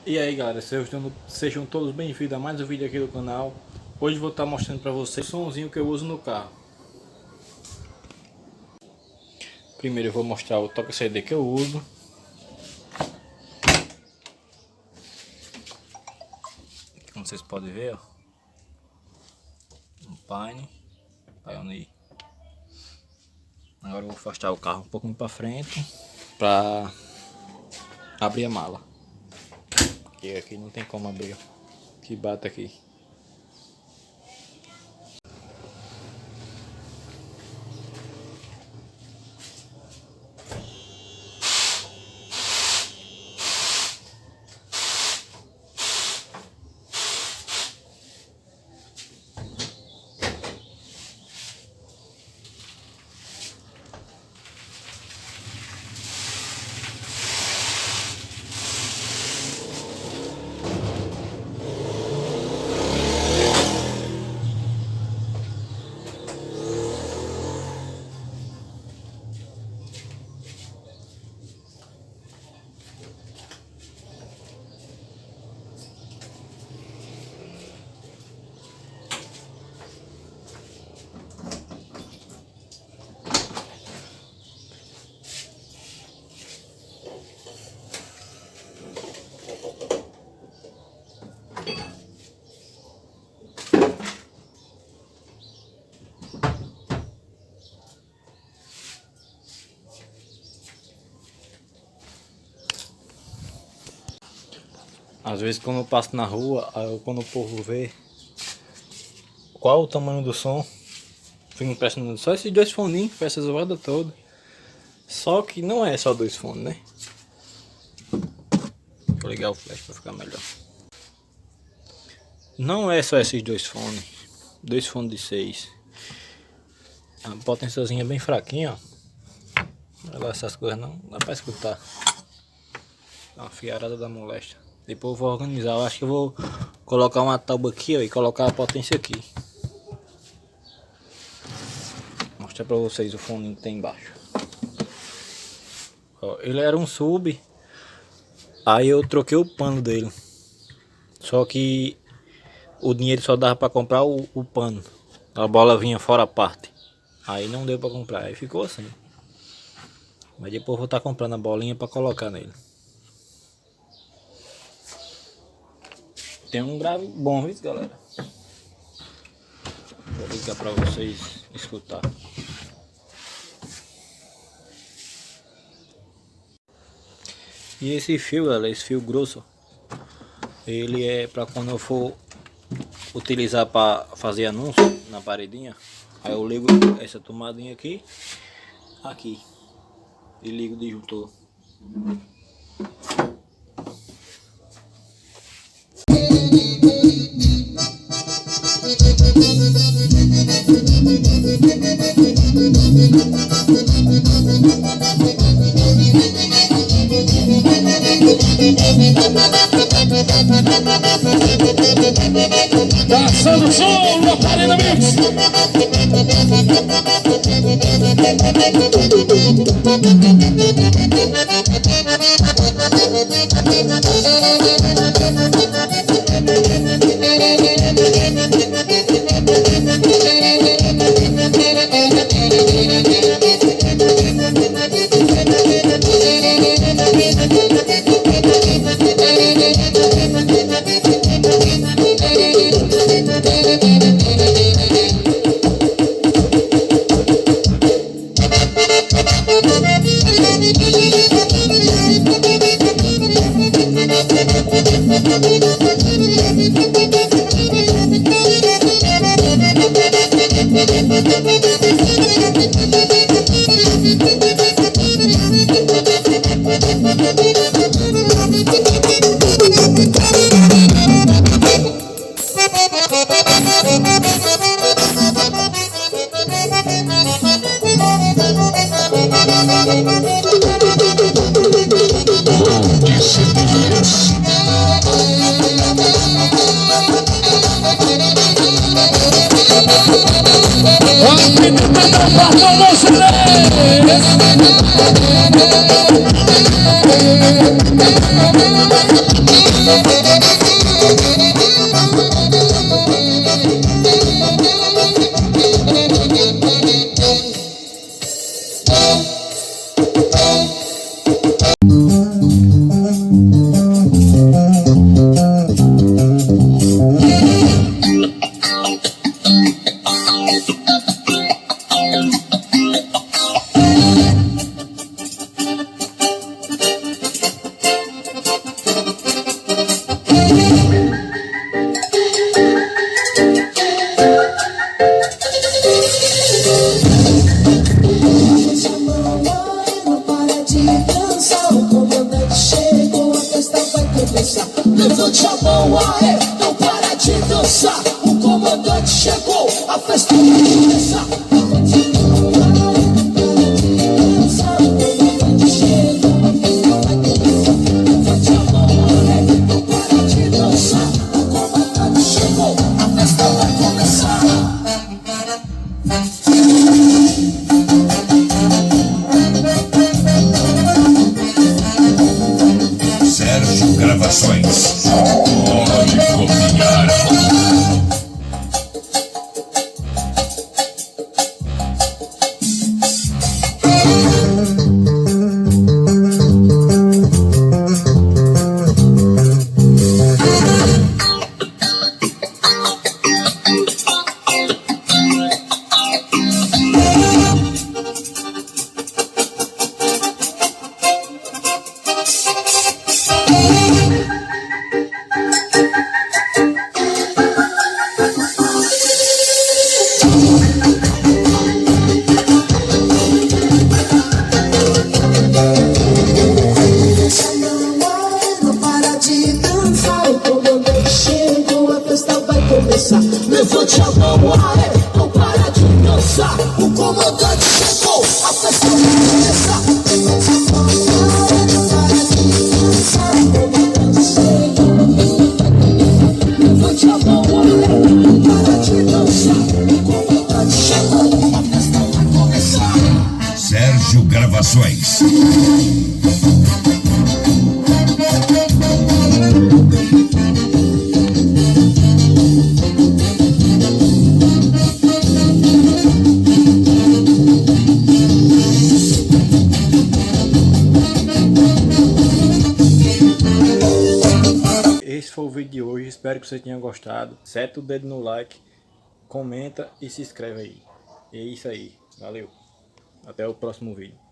E aí galera, sejam todos bem-vindos a mais um vídeo aqui do canal. Hoje vou estar mostrando para vocês o somzinho que eu uso no carro. Primeiro eu vou mostrar o toca CD que eu uso. Como vocês podem ver, ó, um Pioneer. Agora eu vou afastar o carro um pouquinho para frente para abrir a mala. E aqui não tem como abrir, que bata aqui. Às vezes quando eu passo na rua, quando o povo vê qual o tamanho do som, fica impressionando. Só esses dois foninhos, com essa zoada toda. Só que não é só dois fones, né? Vou ligar o flash para ficar melhor. Não é só esses dois fones. Dois fones de 6. A potênciazinha é bem fraquinha, ó. Olha lá, essas coisas não dá para escutar. É uma fiarada da moléstia. Depois eu vou organizar. Eu acho que eu vou colocar uma tábua aqui, ó, e colocar a potência aqui. Vou mostrar pra vocês o fone que tem embaixo. Ó, ele era um sub. Aí eu troquei o pano dele. Só que o dinheiro só dava pra comprar o pano. A bola vinha fora a parte. Aí não deu pra comprar. Aí ficou assim. Mas depois eu vou estar comprando a bolinha pra colocar nele. Tem um grave bom, viu, galera? Vou ligar pra vocês escutar. E esse fio, galera, esse fio grosso, ele é pra quando eu for utilizar para fazer anúncio na paredinha. Aí eu ligo essa tomadinha aqui e ligo o disjuntor. Passando o som no Aparelho Mix. começar. Levante a mão, aê, não para de dançar. O comandante chegou, a festa vai começar. Levante a mão, aê, não para de dançar. O comandante chegou, a festa vai começar. Sérgio Gravações. Pode copiar. Não para de dançar, o comandante chegou, a festa vai começar. Levante a mão, aê, não para de dançar. O comandante chegou, a festa vai começar. Levante a mão, aê, não para de dançar. O comandante chegou, levante a mão, aê, não para de dançar. O comandante chegou, a festa vai começar. Sérgio Gravações. Esse foi o vídeo de hoje, espero que você tenha gostado. Seta o dedo no like, comenta e se inscreve aí. E é isso aí, valeu, até o próximo vídeo.